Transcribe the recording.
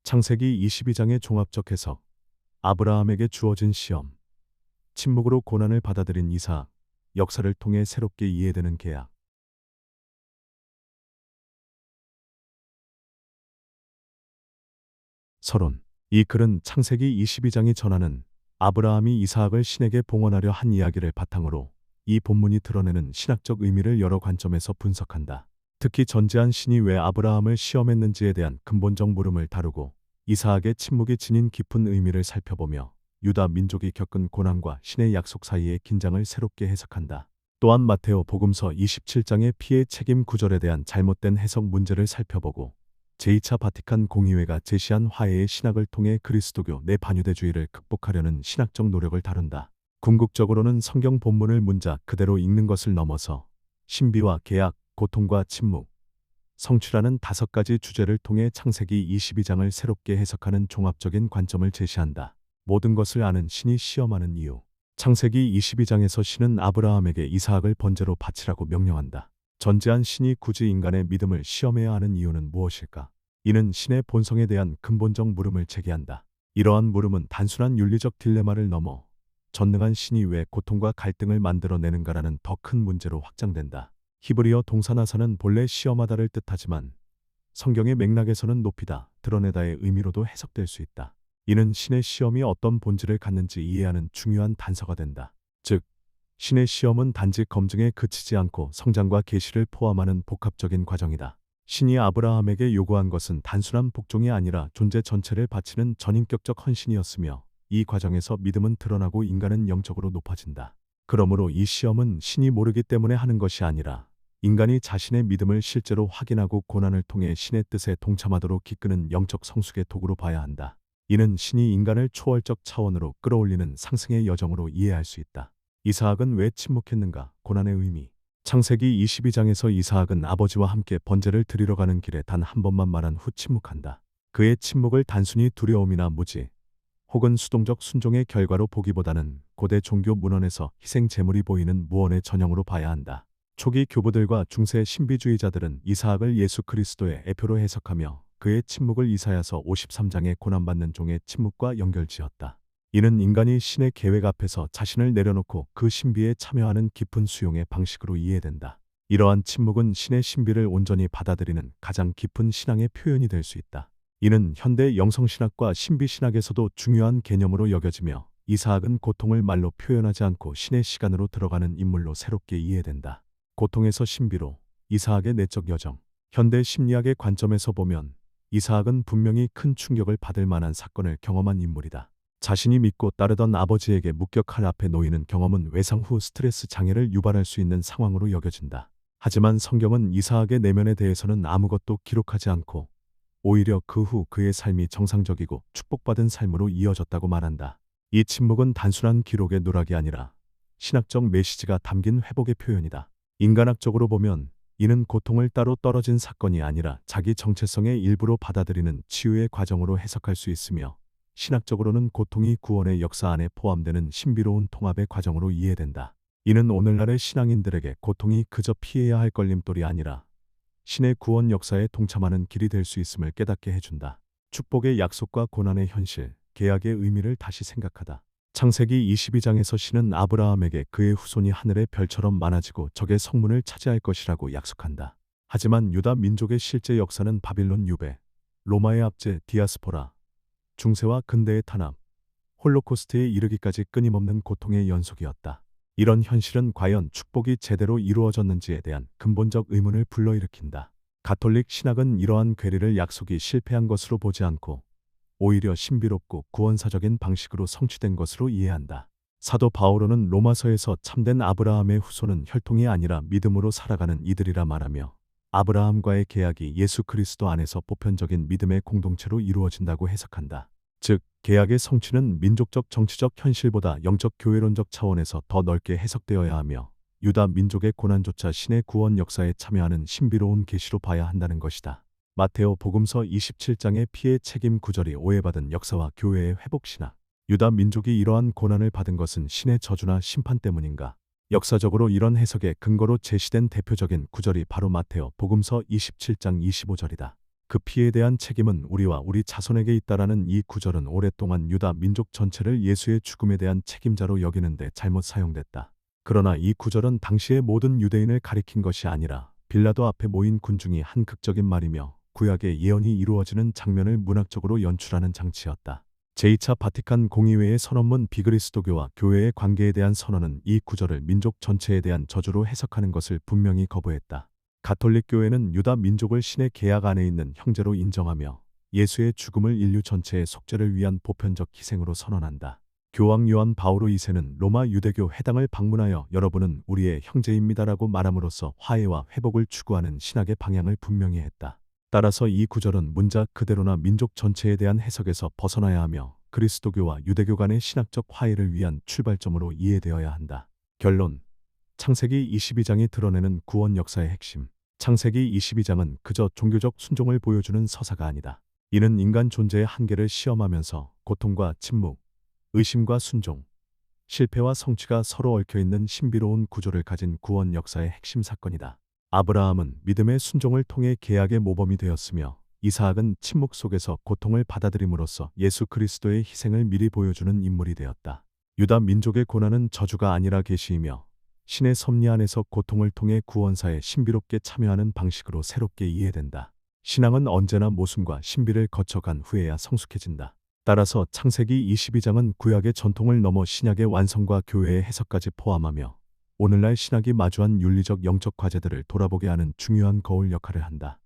창세기 22장의 종합적 해석. 아브라함에게 주어진 시험. 침묵으로 고난을 받아들인 이삭. 역사를 통해 새롭게 이해되는 계약. 서론. 이 글은 창세기 22장이 전하는 아브라함이 이삭을 신에게 봉헌하려 한 이야기를 바탕으로 이 본문이 드러내는 신학적 의미를 여러 관점에서 분석한다. 특히 전제한 신이 왜 아브라함을 시험했는지에 대한 근본적 물음을 다루고 이삭의 침묵이 지닌 깊은 의미를 살펴보며 유다 민족이 겪은 고난과 신의 약속 사이의 긴장을 새롭게 해석한다. 또한 마테오 복음서 27장의 피해 책임 구절에 대한 잘못된 해석 문제를 살펴보고 제2차 바티칸 공의회가 제시한 화해의 신학을 통해 그리스도교 내 반유대주의를 극복하려는 신학적 노력을 다룬다. 궁극적으로는 성경 본문을 문자 그대로 읽는 것을 넘어서 신비와 계약, 고통과 침묵, 성취라는 5가지 주제를 통해 창세기 22장을 새롭게 해석하는 종합적인 관점을 제시한다. 모든 것을 아는 신이 시험하는 이유. 창세기 22장에서 신은 아브라함에게 이삭을 번제로 바치라고 명령한다. 전제한 신이 굳이 인간의 믿음을 시험해야 하는 이유는 무엇일까? 이는 신의 본성에 대한 근본적 물음을 제기한다. 이러한 물음은 단순한 윤리적 딜레마를 넘어 전능한 신이 왜 고통과 갈등을 만들어내는가라는 더 큰 문제로 확장된다. 히브리어 동사 나사는 본래 시험하다를 뜻하지만 성경의 맥락에서는 높이다, 드러내다의 의미로도 해석될 수 있다. 이는 신의 시험이 어떤 본질을 갖는지 이해하는 중요한 단서가 된다. 즉, 신의 시험은 단지 검증에 그치지 않고 성장과 계시를 포함하는 복합적인 과정이다. 신이 아브라함에게 요구한 것은 단순한 복종이 아니라 존재 전체를 바치는 전인격적 헌신이었으며 이 과정에서 믿음은 드러나고 인간은 영적으로 높아진다. 그러므로 이 시험은 신이 모르기 때문에 하는 것이 아니라 인간이 자신의 믿음을 실제로 확인하고 고난을 통해 신의 뜻에 동참하도록 이끄는 영적 성숙의 도구로 봐야 한다. 이는 신이 인간을 초월적 차원으로 끌어올리는 상승의 여정으로 이해할 수 있다. 이삭은 왜 침묵했는가? 고난의 의미. 창세기 22장에서 이삭은 아버지와 함께 번제를 드리러 가는 길에 단 한 번만 말한 후 침묵한다. 그의 침묵을 단순히 두려움이나 무지, 혹은 수동적 순종의 결과로 보기보다는 고대 종교 문헌에서 희생 제물이 보이는 무언의 전형으로 봐야 한다. 초기 교부들과 중세 신비주의자들은 이삭을 예수 그리스도의 애표로 해석하며 그의 침묵을 이사야서 53장의 고난받는 종의 침묵과 연결지었다. 이는 인간이 신의 계획 앞에서 자신을 내려놓고 그 신비에 참여하는 깊은 수용의 방식으로 이해된다. 이러한 침묵은 신의 신비를 온전히 받아들이는 가장 깊은 신앙의 표현이 될 수 있다. 이는 현대 영성신학과 신비신학에서도 중요한 개념으로 여겨지며 이삭은 고통을 말로 표현하지 않고 신의 시간으로 들어가는 인물로 새롭게 이해된다. 고통에서 신비로 이삭의 내적 여정. 현대 심리학의 관점에서 보면 이삭은 분명히 큰 충격을 받을 만한 사건을 경험한 인물이다. 자신이 믿고 따르던 아버지에게 무격칼 앞에 놓이는 경험은 외상 후 스트레스 장애를 유발할 수 있는 상황으로 여겨진다. 하지만 성경은 이삭의 내면에 대해서는 아무것도 기록하지 않고 오히려 그 후 그의 삶이 정상적이고 축복받은 삶으로 이어졌다고 말한다. 이 침묵은 단순한 기록의 누락이 아니라 신학적 메시지가 담긴 회복의 표현이다. 인간학적으로 보면 이는 고통을 따로 떨어진 사건이 아니라 자기 정체성의 일부로 받아들이는 치유의 과정으로 해석할 수 있으며 신학적으로는 고통이 구원의 역사 안에 포함되는 신비로운 통합의 과정으로 이해된다. 이는 오늘날의 신앙인들에게 고통이 그저 피해야 할 걸림돌이 아니라 신의 구원 역사에 동참하는 길이 될 수 있음을 깨닫게 해준다. 축복의 약속과 고난의 현실, 계약의 의미를 다시 생각하다. 창세기 22장에서 신은 아브라함에게 그의 후손이 하늘의 별처럼 많아지고 적의 성문을 차지할 것이라고 약속한다. 하지만 유다 민족의 실제 역사는 바빌론 유배, 로마의 압제, 디아스포라, 중세와 근대의 탄압, 홀로코스트에 이르기까지 끊임없는 고통의 연속이었다. 이런 현실은 과연 축복이 제대로 이루어졌는지에 대한 근본적 의문을 불러일으킨다. 가톨릭 신학은 이러한 괴리를 약속이 실패한 것으로 보지 않고 오히려 신비롭고 구원사적인 방식으로 성취된 것으로 이해한다. 사도 바오로는 로마서에서 참된 아브라함의 후손은 혈통이 아니라 믿음으로 살아가는 이들이라 말하며 아브라함과의 계약이 예수 그리스도 안에서 보편적인 믿음의 공동체로 이루어진다고 해석한다. 즉, 계약의 성취는 민족적 정치적 현실보다 영적 교회론적 차원에서 더 넓게 해석되어야 하며 유다 민족의 고난조차 신의 구원 역사에 참여하는 신비로운 계시로 봐야 한다는 것이다. 마테오 복음서 27장의 피해 책임 구절이 오해받은 역사와 교회의 회복신학. 유다 민족이 이러한 고난을 받은 것은 신의 저주나 심판 때문인가? 역사적으로 이런 해석의 근거로 제시된 대표적인 구절이 바로 마테오 복음서 27장 25절이다. 그 피에 대한 책임은 우리와 우리 자손에게 있다라는 이 구절은 오랫동안 유다 민족 전체를 예수의 죽음에 대한 책임자로 여기는데 잘못 사용됐다. 그러나 이 구절은 당시의 모든 유대인을 가리킨 것이 아니라 빌라도 앞에 모인 군중이 한 극적인 말이며 구약의 예언이 이루어지는 장면을 문학적으로 연출하는 장치였다. 제2차 바티칸 공의회의 선언문 비그리스도교와 교회의 관계에 대한 선언은 이 구절을 민족 전체에 대한 저주로 해석하는 것을 분명히 거부했다. 가톨릭 교회는 유다 민족을 신의 계약 안에 있는 형제로 인정하며 예수의 죽음을 인류 전체의 속죄를 위한 보편적 희생으로 선언한다. 교황 요한 바오로 2세는 로마 유대교 회당을 방문하여 여러분은 우리의 형제입니다라고 말함으로써 화해와 회복을 추구하는 신학의 방향을 분명히 했다. 따라서 이 구절은 문자 그대로나 민족 전체에 대한 해석에서 벗어나야 하며 그리스도교와 유대교 간의 신학적 화해를 위한 출발점으로 이해되어야 한다. 결론. 창세기 22장이 드러내는 구원 역사의 핵심. 창세기 22장은 그저 종교적 순종을 보여주는 서사가 아니다. 이는 인간 존재의 한계를 시험하면서 고통과 침묵, 의심과 순종, 실패와 성취가 서로 얽혀있는 신비로운 구조를 가진 구원 역사의 핵심 사건이다. 아브라함은 믿음의 순종을 통해 계약의 모범이 되었으며 이사학은 침묵 속에서 고통을 받아들임으로써 예수 그리스도의 희생을 미리 보여주는 인물이 되었다. 유다 민족의 고난은 저주가 아니라 계시이며 신의 섭리 안에서 고통을 통해 구원사에 신비롭게 참여하는 방식으로 새롭게 이해된다. 신앙은 언제나 모순과 신비를 거쳐간 후에야 성숙해진다. 따라서 창세기 22장은 구약의 전통을 넘어 신약의 완성과 교회의 해석까지 포함하며 오늘날 신학이 마주한 윤리적 영적 과제들을 돌아보게 하는 중요한 거울 역할을 한다.